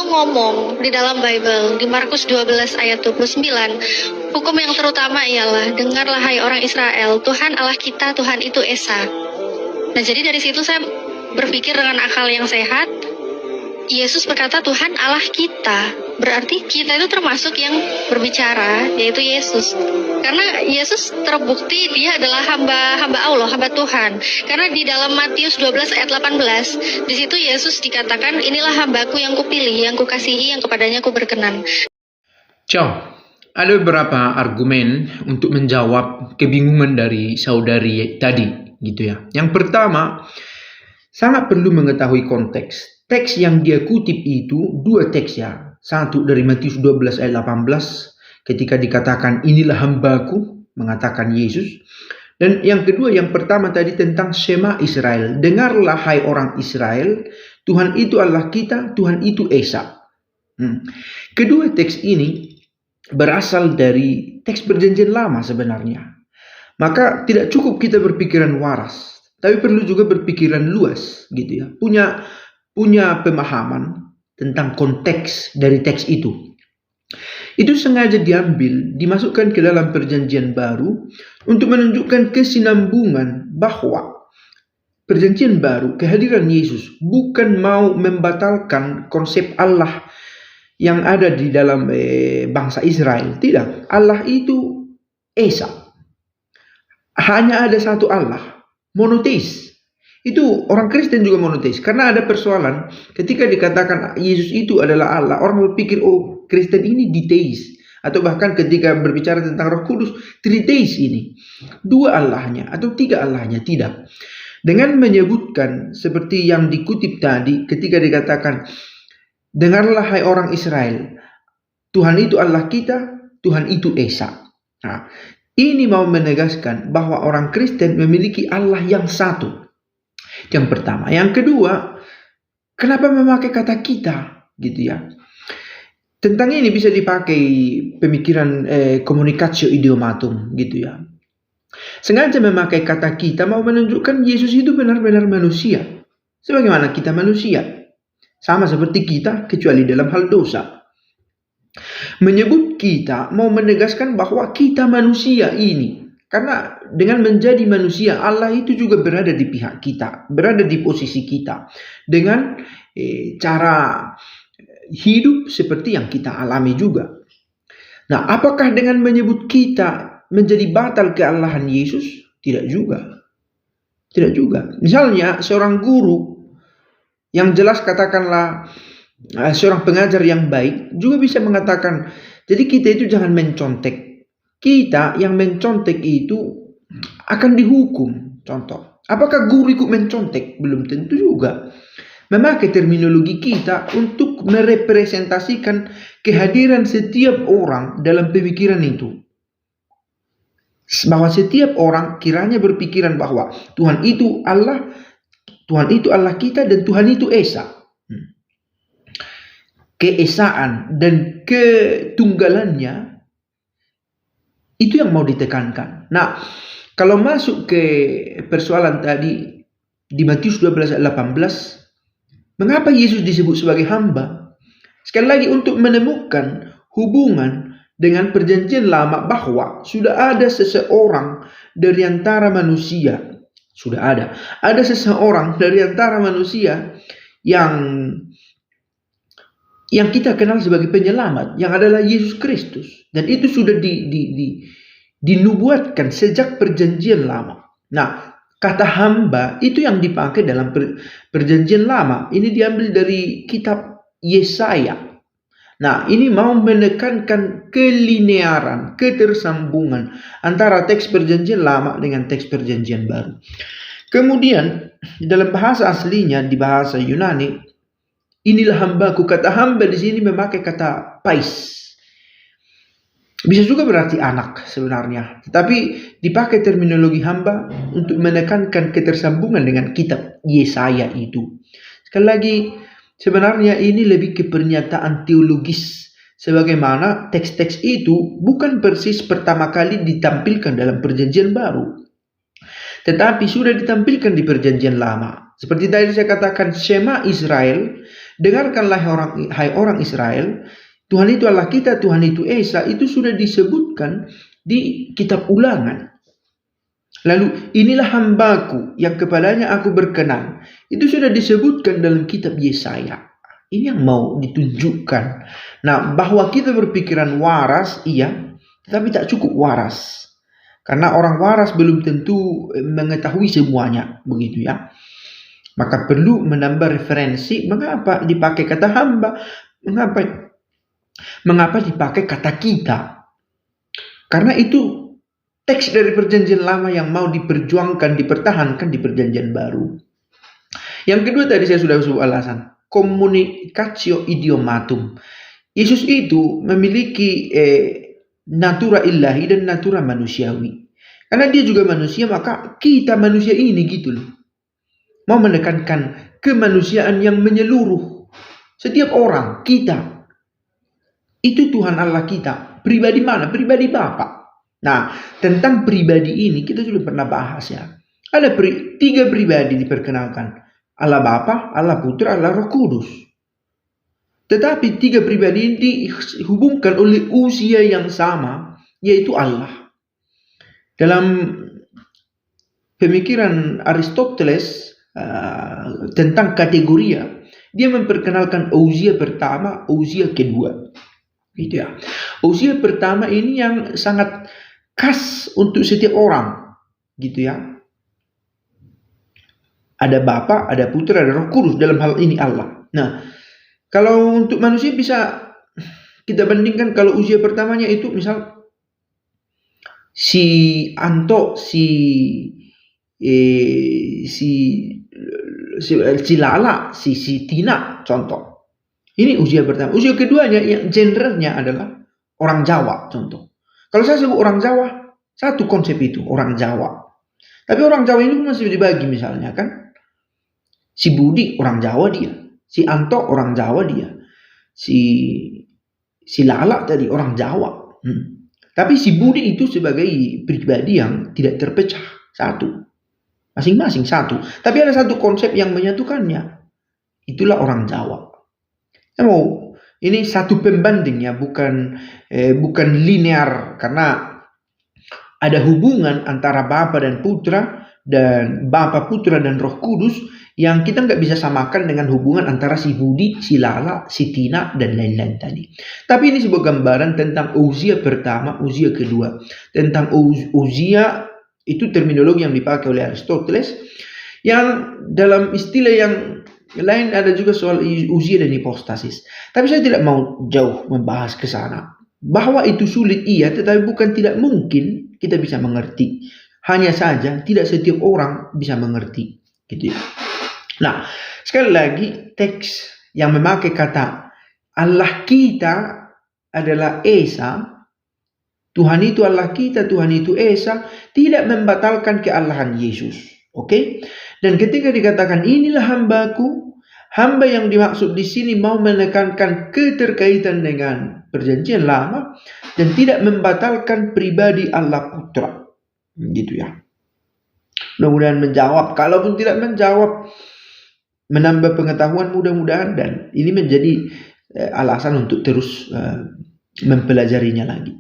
ngomong di dalam Bible di Markus 12 ayat 29, hukum yang terutama ialah, dengarlah hai orang Israel, Tuhan Allah kita, Tuhan itu Esa. Nah, jadi dari situ saya berpikir dengan akal yang sehat. Yesus berkata Tuhan Allah kita, berarti kita itu termasuk yang berbicara, yaitu Yesus. Karena Yesus terbukti dia adalah hamba Allah, hamba Tuhan. Karena di dalam Matius 12 ayat 18, di situ Yesus dikatakan, inilah hambaku yang kupilih, yang kukasihi, yang kepadanya ku berkenan. Ciao. Ada beberapa argumen untuk menjawab kebingungan dari saudari tadi, gitu ya. Yang pertama, sangat perlu mengetahui konteks. Teks yang dia kutip itu dua teks ya. Satu dari Matius 12 ayat 18 ketika dikatakan inilah hambaku, mengatakan Yesus. Dan yang kedua, yang pertama tadi tentang Shema Israel. Dengarlah hai orang Israel, Tuhan itu Allah kita, Tuhan itu Esa. Kedua teks ini berasal dari teks perjanjian lama sebenarnya. Maka tidak cukup kita berpikiran waras, tapi perlu juga berpikiran luas gitu ya. Punya pemahaman tentang konteks dari teks itu. Itu sengaja diambil, dimasukkan ke dalam perjanjian baru untuk menunjukkan kesinambungan bahwa perjanjian baru, kehadiran Yesus bukan mau membatalkan konsep Allah yang ada di dalam bangsa Israel. Tidak, Allah itu Esa. Hanya ada satu Allah, monoteis. Itu orang Kristen juga monoteis. Karena ada persoalan ketika dikatakan Yesus itu adalah Allah, orang berpikir oh Kristen ini diteis. Atau bahkan ketika berbicara tentang Roh Kudus, triteis ini. Dua Allahnya atau tiga Allahnya, tidak. Dengan menyebutkan seperti yang dikutip tadi ketika dikatakan dengarlah hai orang Israel, Tuhan itu Allah kita, Tuhan itu Esa. Nah, ini mau menegaskan bahwa orang Kristen memiliki Allah yang satu. Yang pertama. Yang kedua, kenapa memakai kata kita gitu ya? Tentang ini bisa dipakai pemikiran communicatio idiomatum gitu ya. Sengaja memakai kata kita mau menunjukkan Yesus itu benar-benar manusia. Sebagaimana kita manusia. Sama seperti kita kecuali dalam hal dosa. Menyebut kita mau menegaskan bahwa kita manusia ini. Karena dengan menjadi manusia, Allah itu juga berada di pihak kita, berada di posisi kita. Dengan cara hidup seperti yang kita alami juga. Nah, apakah dengan menyebut kita menjadi batal keallahan Yesus? Tidak juga. Tidak juga. Misalnya seorang guru yang jelas katakanlah seorang pengajar yang baik juga bisa mengatakan, jadi kita itu jangan mencontek. Kita yang mencontek itu akan dihukum. Contoh, apakah guru ikut mencontek? Belum tentu juga. Memakai terminologi kita untuk merepresentasikan kehadiran setiap orang dalam pemikiran itu. Bahwa setiap orang kiranya berpikiran bahwa Tuhan itu Allah, Tuhan itu Allah kita, dan Tuhan itu Esa. Keesaan dan ketunggalannya itu yang mau ditekankan. Nah, kalau masuk ke persoalan tadi di Matius 12 ayat 18, mengapa Yesus disebut sebagai hamba? Sekali lagi untuk menemukan hubungan dengan perjanjian lama bahwa sudah ada seseorang dari antara manusia. Sudah ada. Ada seseorang dari antara manusia yang kita kenal sebagai penyelamat, yang adalah Yesus Kristus. Dan itu sudah dinubuatkan sejak perjanjian lama. Nah, kata hamba itu yang dipakai dalam perjanjian lama. Ini diambil dari kitab Yesaya. Nah, ini mau menekankan kelinearan, ketersambungan antara teks perjanjian lama dengan teks perjanjian baru. Kemudian, dalam bahasa aslinya, di bahasa Yunani, inilah hambaku. Kata hamba di sini memakai kata pais. Bisa juga berarti anak sebenarnya. Tetapi dipakai terminologi hamba untuk menekankan ketersambungan dengan kitab Yesaya itu. Sekali lagi, sebenarnya ini lebih ke pernyataan teologis. Sebagaimana teks-teks itu bukan persis pertama kali ditampilkan dalam perjanjian baru. Tetapi sudah ditampilkan di perjanjian lama. Seperti tadi saya katakan, Shema Israel Dengarkanlah hai orang Israel, Tuhan itu Allah kita, Tuhan itu Esa, itu sudah disebutkan di kitab Ulangan. Lalu inilah hambaku yang kepadanya aku berkenan. Itu sudah disebutkan dalam kitab Yesaya. Ini yang mau ditunjukkan. Nah, bahwa kita berpikiran waras, iya, tetapi tak cukup waras. Karena orang waras belum tentu mengetahui semuanya, begitu ya. Maka perlu menambah referensi mengapa dipakai kata hamba, mengapa dipakai kata kita. Karena itu teks dari perjanjian lama yang mau diperjuangkan, dipertahankan di perjanjian baru. Yang kedua tadi saya sudah sebut alasan, communicatio idiomatum. Yesus itu memiliki natura ilahi dan natura manusiawi. Karena dia juga manusia, maka kita manusia ini gitu loh. Mau menekankan kemanusiaan yang menyeluruh. Setiap orang, kita. Itu Tuhan Allah kita. Pribadi mana? Pribadi Bapa. Nah, tentang pribadi ini kita sudah pernah bahas ya. Ada 3 pribadi diperkenalkan. Allah Bapa, Allah Putra, Allah Roh Kudus. Tetapi 3 pribadi ini dihubungkan oleh usia yang sama, yaitu Allah. Dalam pemikiran Aristoteles tentang kategoria, dia memperkenalkan usia pertama, usia kedua. Gitu ya. Usia pertama ini yang sangat khas untuk setiap orang, gitu ya. Ada Bapa, ada Putra, ada Roh Kudus, dalam hal ini Allah. Nah, kalau untuk manusia bisa kita bandingkan kalau usia pertamanya itu misal si Anto, si Lala, si Tina, contoh. Ini usia pertama. Usia keduanya yang gendernya adalah orang Jawa, contoh. Kalau saya sebut orang Jawa, satu konsep itu, orang Jawa. Tapi orang Jawa ini masih dibagi misalnya kan. Si Budi orang Jawa dia. Si Anto orang Jawa dia. Si Lala tadi orang Jawa. Tapi si Budi itu sebagai pribadi yang tidak terpecah. Satu. Masing-masing satu. Tapi ada satu konsep yang menyatukannya. Itulah orang Jawa. Ini satu pembanding ya, bukan linear, karena ada hubungan antara Bapa dan Putra dan Bapa, Putra dan Roh Kudus yang kita nggak bisa samakan dengan hubungan antara si Budi, si Lala, si Tina dan lain-lain tadi. Tapi ini sebuah gambaran tentang usia pertama, usia kedua. Tentang usia itu terminologi yang dipakai oleh Aristoteles, yang dalam istilah yang lain ada juga soal usia dan hipostasis. Tapi saya tidak mau jauh membahas ke sana. Bahwa itu sulit iya, tetapi bukan tidak mungkin kita bisa mengerti. Hanya saja tidak setiap orang bisa mengerti, gitu ya. Nah, sekali lagi teks yang memakai kata Allah kita adalah Esa, Tuhan itu Allah kita, Tuhan itu Esa, tidak membatalkan keallahan Yesus. Oke? Dan ketika dikatakan inilah hambaku, hamba yang dimaksud di sini mau menekankan keterkaitan dengan perjanjian lama dan tidak membatalkan pribadi Allah Putra. Gitu ya. Mudah-mudahan menjawab. Kalaupun tidak menjawab, menambah pengetahuan mudah-mudahan, dan ini menjadi alasan untuk terus mempelajarinya lagi.